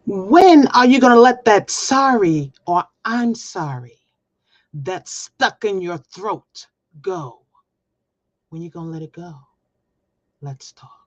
When are you going to let that sorry or I'm sorry that's stuck in your throat go? When you going to let it go? Let's talk.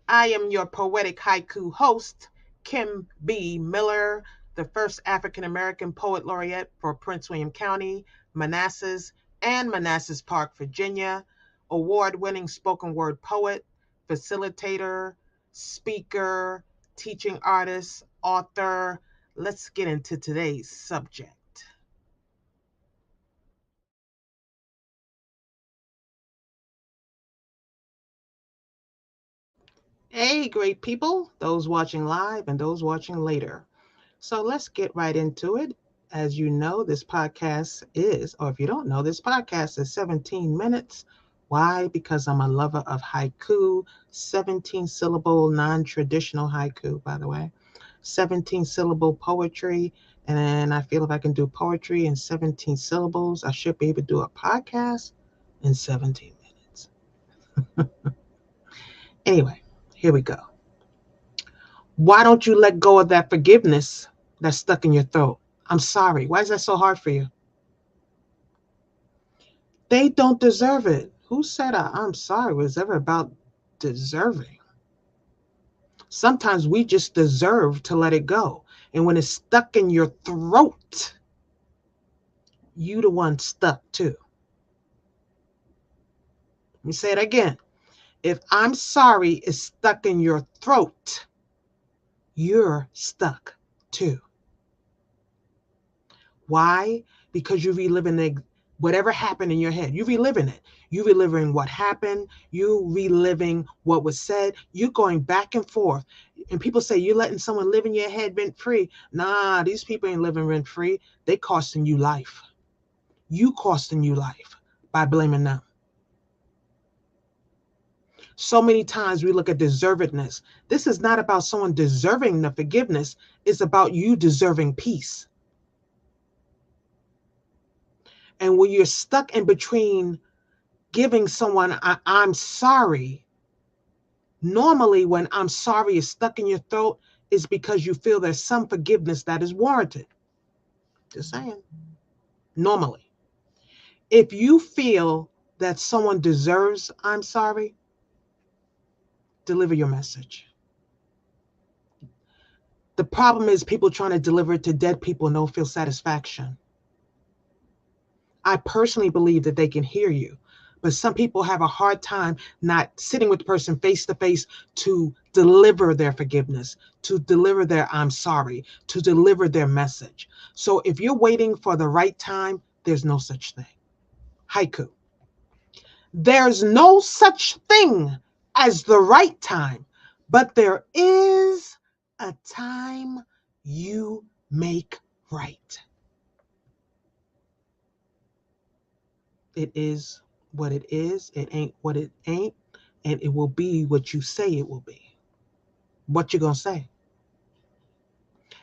I am your poetic haiku host, Kim B. Miller, the first African American poet laureate for Prince William County, Manassas, and Manassas Park, Virginia, award winning spoken word poet, facilitator, speaker, teaching artist, author. Let's get into today's subject. Hey, great people, those watching live and those watching later. So let's get right into it. As you know, this podcast is, or if you don't know, this podcast is 17 minutes. Why? Because I'm a lover of haiku, 17 syllable, non traditional haiku, by the way, 17 syllable poetry. And I feel if I can do poetry in 17 syllables, I should be able to do a podcast in 17 minutes. Anyway, here we go. Why don't you let go of that forgiveness that's stuck in your throat? I'm sorry. Why is that so hard for you? They don't deserve it. Who said I'm sorry was ever about deserving? Sometimes we just deserve to let it go. And when it's stuck in your throat, you the one stuck too. Let me say it again. If I'm sorry is stuck in your throat, you're stuck too. Why? Because you're reliving whatever happened in your head. You're reliving it. You're reliving what happened. You're reliving what was said. You're going back and forth. And people say you're letting someone live in your head rent free. Nah, these people ain't living rent free. They costing you life. You costing you life by blaming them. So many times we look at deservedness. This is not about someone deserving the forgiveness. It's about you deserving peace. And when you're stuck in between giving someone I'm sorry, normally when I'm sorry is stuck in your throat is because you feel there's some forgiveness that is warranted. Just saying. Normally. If you feel that someone deserves I'm sorry, deliver your message. The problem is people trying to deliver it to dead people and don't feel satisfaction. I personally believe that they can hear you, but some people have a hard time not sitting with the person face to face to deliver their forgiveness, to deliver their I'm sorry, to deliver their message. So if you're waiting for the right time, there's no such thing. Haiku. There's no such thing as the right time, but there is a time you make right. It is what it is. It ain't what it ain't. And it will be what you say it will be. What you gonna say?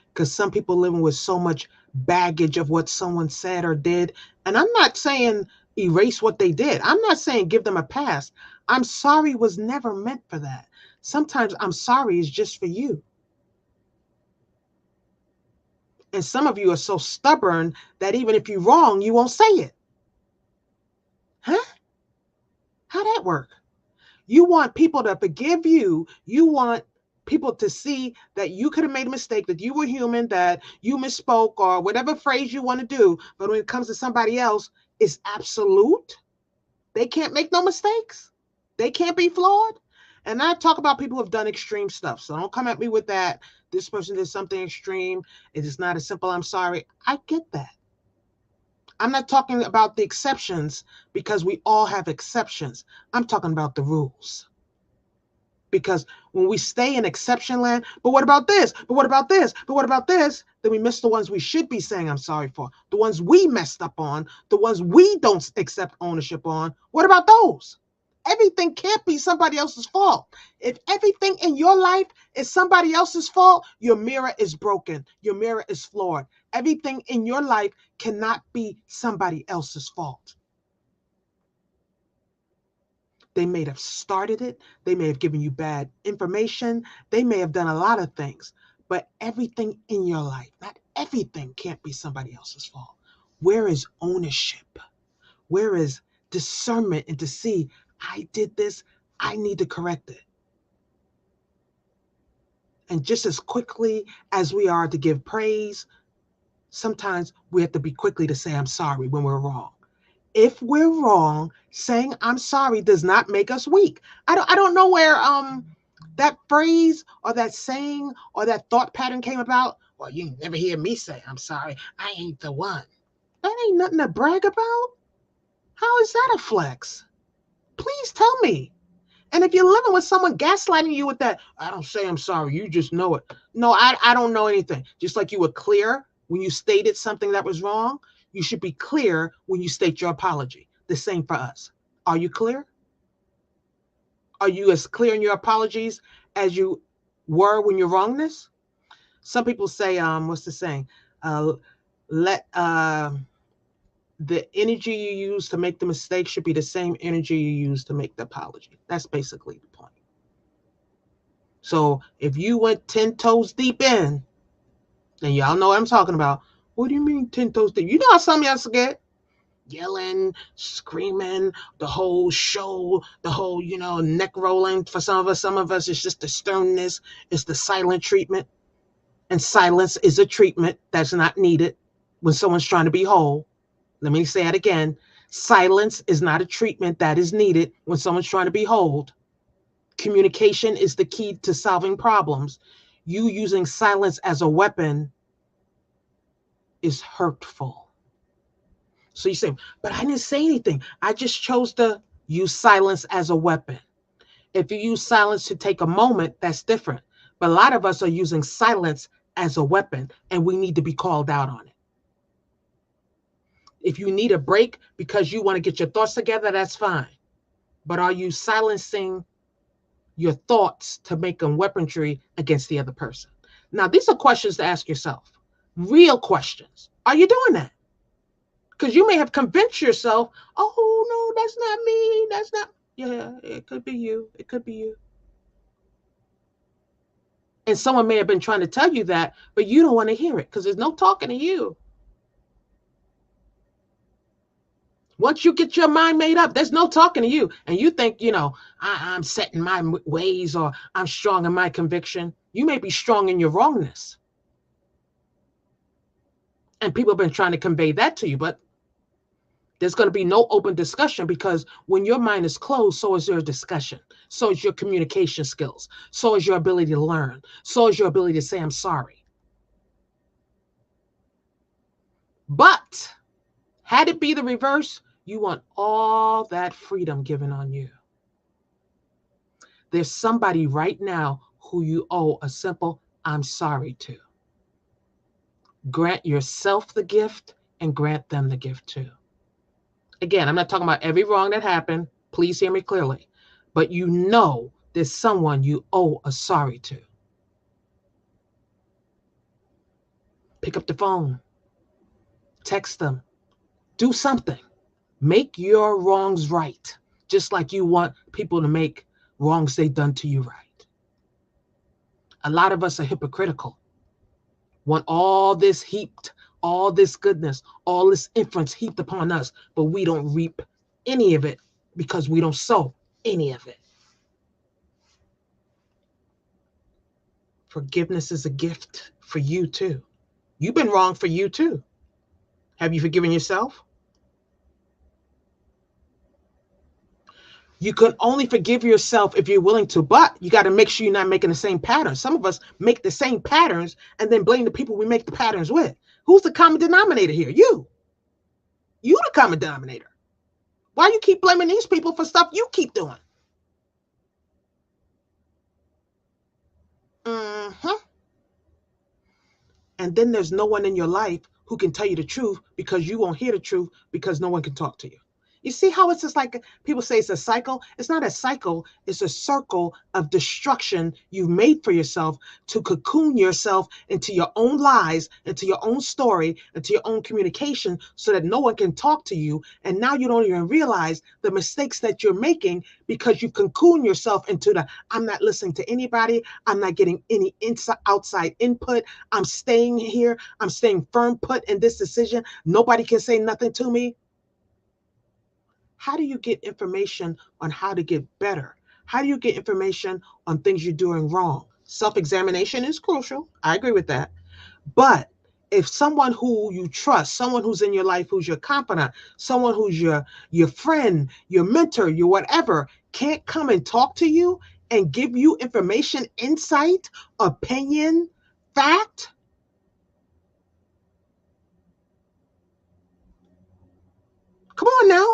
Because some people living with so much baggage of what someone said or did. And I'm not saying erase what they did. I'm not saying give them a pass. I'm sorry was never meant for that. Sometimes I'm sorry is just for you. And some of you are so stubborn that even if you're wrong, you won't say it. Huh? How that work? You want people to forgive you. You want people to see that you could have made a mistake, that you were human, that you misspoke, or whatever phrase you want to do. But when it comes to somebody else, it's absolute. They can't make no mistakes. They can't be flawed. And I talk about people who have done extreme stuff. So don't come at me with that. This person did something extreme. It is not as simple. I'm sorry. I get that. I'm not talking about the exceptions because we all have exceptions. I'm talking about the rules. Because when we stay in exception land, but what about this? But what about this? But what about this? Then we miss the ones we should be saying I'm sorry for, the ones we messed up on, the ones we don't accept ownership on. What about those? Everything can't be somebody else's fault. If everything in your life is somebody else's fault, your mirror is broken. Your mirror is flawed. Everything in your life cannot be somebody else's fault. They may have started it. They may have given you bad information. They may have done a lot of things. But everything in your life, not everything, can't be somebody else's fault. Where is ownership? Where is discernment and to see, I did this, I need to correct it? And just as quickly as we are to give praise, sometimes we have to be quickly to say, I'm sorry when we're wrong. If we're wrong, saying I'm sorry does not make us weak. I don't know where that phrase or that saying or that thought pattern came about. Well, you never hear me say I'm sorry. I ain't the one. That ain't nothing to brag about. How is that a flex? Please tell me. And if you're living with someone gaslighting you with that, I don't say I'm sorry, you just know it. No, I don't know anything. Just like you were clear when you stated something that was wrong, you should be clear when you state your apology. The same for us. Are you clear? Are you as clear in your apologies as you were when your wrongness? Some people say, what's the saying? Let the energy you use to make the mistake should be the same energy you use to make the apology. That's basically the point. So if you went 10 toes deep in, and y'all know what I'm talking about. What do you mean 10 toes deep? You know how some of y'all get yelling, screaming, the whole show, the whole, neck rolling. For some of us, it's just the sternness. It's the silent treatment. And silence is a treatment that's not needed when someone's trying to be whole. Let me say it again. Silence is not a treatment that is needed when someone's trying to be whole. Communication is the key to solving problems. You using silence as a weapon is hurtful. So you say, but I didn't say anything. I just chose to use silence as a weapon. If you use silence to take a moment, that's different. But a lot of us are using silence as a weapon, and we need to be called out on it. If you need a break because you want to get your thoughts together, that's fine. But are you silencing your thoughts to make them weaponry against the other person? Now, these are questions to ask yourself. Real questions. Are you doing that? Because you may have convinced yourself, oh, no, that's not me. That's not. Yeah, it could be you. It could be you. And someone may have been trying to tell you that, but you don't want to hear it because there's no talking to you. Once you get your mind made up, there's no talking to you. And you think, I'm set in my ways or I'm strong in my conviction. You may be strong in your wrongness. And people have been trying to convey that to you, but there's going to be no open discussion because when your mind is closed, so is your discussion. So is your communication skills. So is your ability to learn. So is your ability to say, I'm sorry. But had it be the reverse, you want all that freedom given on you. There's somebody right now who you owe a simple I'm sorry to. Grant yourself the gift and grant them the gift too. Again, I'm not talking about every wrong that happened. Please hear me clearly. But there's someone you owe a sorry to. Pick up the phone. Text them. Do something. Make your wrongs right. Just like you want people to make wrongs they've done to you right. A lot of us are hypocritical. Want all this heaped, all this goodness, all this influence heaped upon us, but we don't reap any of it because we don't sow any of it. Forgiveness is a gift for you too. You've been wrong for you too. Have you forgiven yourself? You can only forgive yourself if you're willing to, but you got to make sure you're not making the same patterns. Some of us make the same patterns and then blame the people we make the patterns with. Who's the common denominator here? You. You the common denominator. Why you keep blaming these people for stuff you keep doing? Mm-hmm. And then there's no one in your life who can tell you the truth because you won't hear the truth because no one can talk to you. You see how it's just like people say it's a cycle? It's not a cycle, it's a circle of destruction you've made for yourself to cocoon yourself into your own lies, into your own story, into your own communication so that no one can talk to you. And now you don't even realize the mistakes that you're making because you cocoon yourself into the I'm not listening to anybody, I'm not getting any inside outside input, I'm staying here, I'm staying firm put in this decision. Nobody can say nothing to me. How do you get information on how to get better? How do you get information on things you're doing wrong? Self-examination is crucial. I agree with that. But if someone who you trust, someone who's in your life, who's your confidant, someone who's your friend, your mentor, your whatever, can't come and talk to you and give you information, insight, opinion, fact, come on now.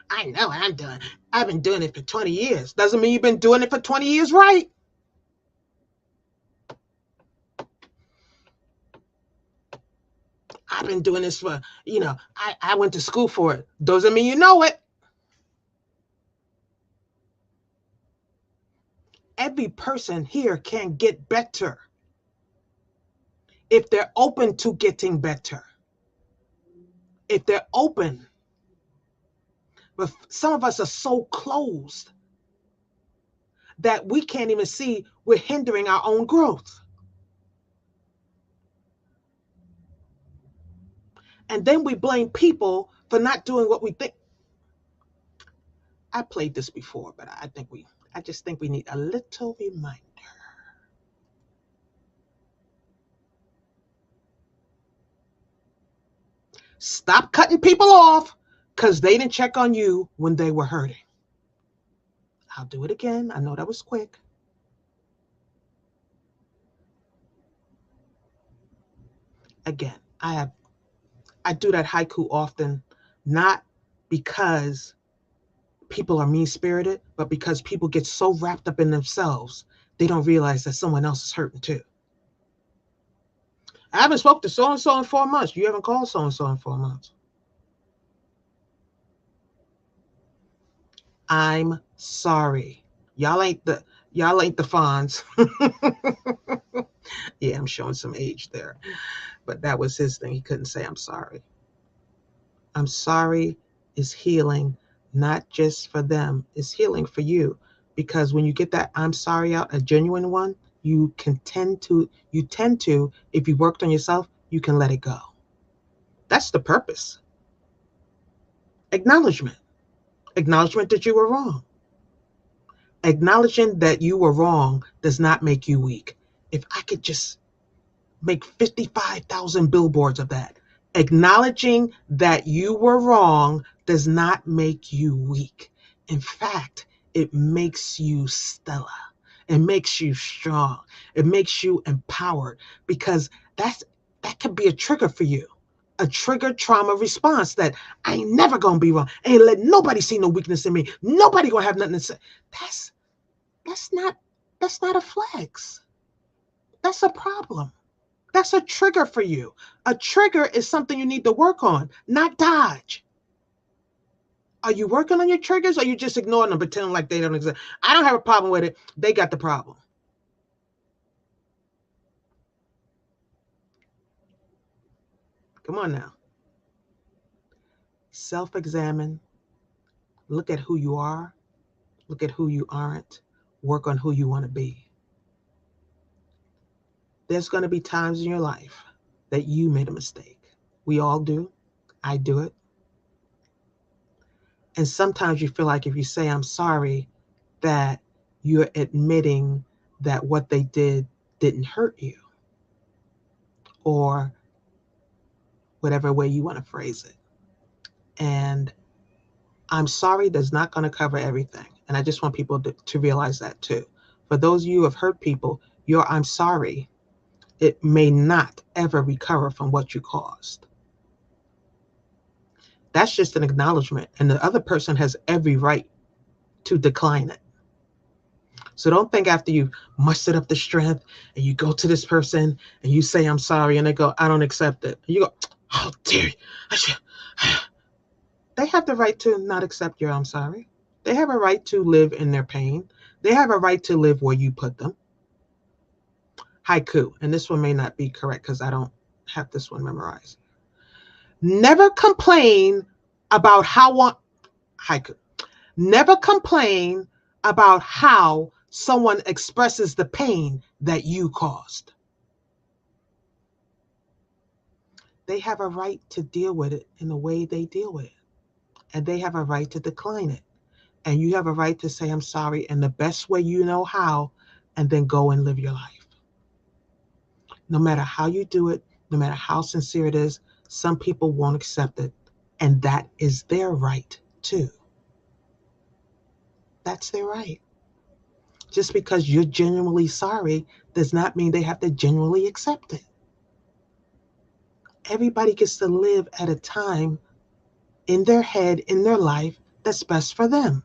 I know I'm doing. I've been doing it for 20 years. Doesn't mean you've been doing it for 20 years right. I've been doing this for, I went to school for it. Doesn't mean you know it. Every person here can get better if they're open to getting better. If they're open. But some of us are so closed that we can't even see we're hindering our own growth. And then we blame people for not doing what we think. I played this before, but I just think we need a little reminder. Stop cutting people off because they didn't check on you when they were hurting. I'll do it again. I know that was quick. Again, I do that haiku often, not because people are mean spirited, but because people get so wrapped up in themselves, they don't realize that someone else is hurting too. I haven't spoken to so and so in 4 months. You haven't called so and so in 4 months. I'm sorry. Y'all ain't the Fonz. Yeah, I'm showing some age there. But that was his thing. He couldn't say I'm sorry. I'm sorry is healing, not just for them. It's healing for you. Because when you get that I'm sorry out, a genuine one, you tend to, if you worked on yourself, you can let it go. That's the purpose. Acknowledgement. Acknowledgement that you were wrong. Acknowledging that you were wrong does not make you weak. If I could just make 55,000 billboards of that. Acknowledging that you were wrong does not make you weak. In fact, it makes you stellar. It makes you strong. It makes you empowered because that could be a trigger for you. A trigger trauma response that I ain't never gonna be wrong. I ain't let nobody see no weakness in me. Nobody gonna have nothing to say. That's that's not that's not a flex. That's a problem. That's a trigger for you. A trigger is something you need to work on, not dodge. Are you working on your triggers or are you just ignoring them, pretending like they don't exist? I don't have a problem with it. They got the problem. Come on now. Self-examine. Look at who you are. Look at who you aren't. Work on who you want to be. There's going to be times in your life that you made a mistake. We all do. I do it. And sometimes you feel like if you say, I'm sorry, that you're admitting that what they didn't hurt you, or whatever way you want to phrase it. And I'm sorry does not going to cover everything. And I just want people to realize that too. For those of you who have hurt people, your I'm sorry, it may not ever recover from what you caused. That's just an acknowledgement. And the other person has every right to decline it. So don't think after you mustered up the strength and you go to this person and you say, I'm sorry, and they go, I don't accept it. And you go, how dare you? They have the right to not accept your I'm sorry. They have a right to live in their pain. They have a right to live where you put them. Haiku, and this one may not be correct because I don't have this one memorized. Never complain about how one haiku. Never complain about how someone expresses the pain that you caused. They have a right to deal with it in the way they deal with it. And they have a right to decline it. And you have a right to say, I'm sorry, in the best way you know how, and then go and live your life. No matter how you do it, no matter how sincere it is, some people won't accept it. And that is their right too. That's their right. Just because you're genuinely sorry does not mean they have to genuinely accept it. Everybody gets to live at a time in their head, in their life, that's best for them.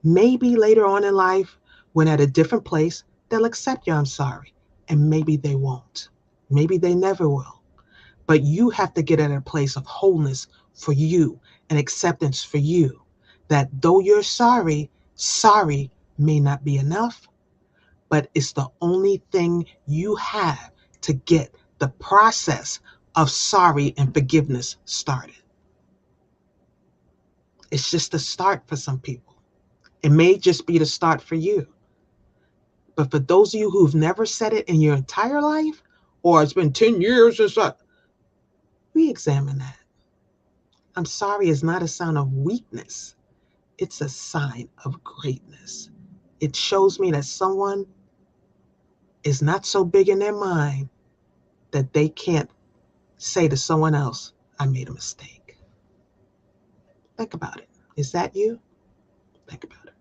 Maybe later on in life, when at a different place, they'll accept your I'm sorry. And maybe they won't. Maybe they never will. But you have to get at a place of wholeness for you and acceptance for you. That though you're sorry, sorry may not be enough, but it's the only thing you have to get the process of sorry and forgiveness started. It's just a start for some people. It may just be the start for you. But for those of you who've never said it in your entire life, or it's been 10 years or so, re-examine that. I'm sorry is not a sign of weakness. It's a sign of greatness. It shows me that someone is not so big in their mind that they can't say to someone else, I made a mistake. Think about it. Is that you? Think about it.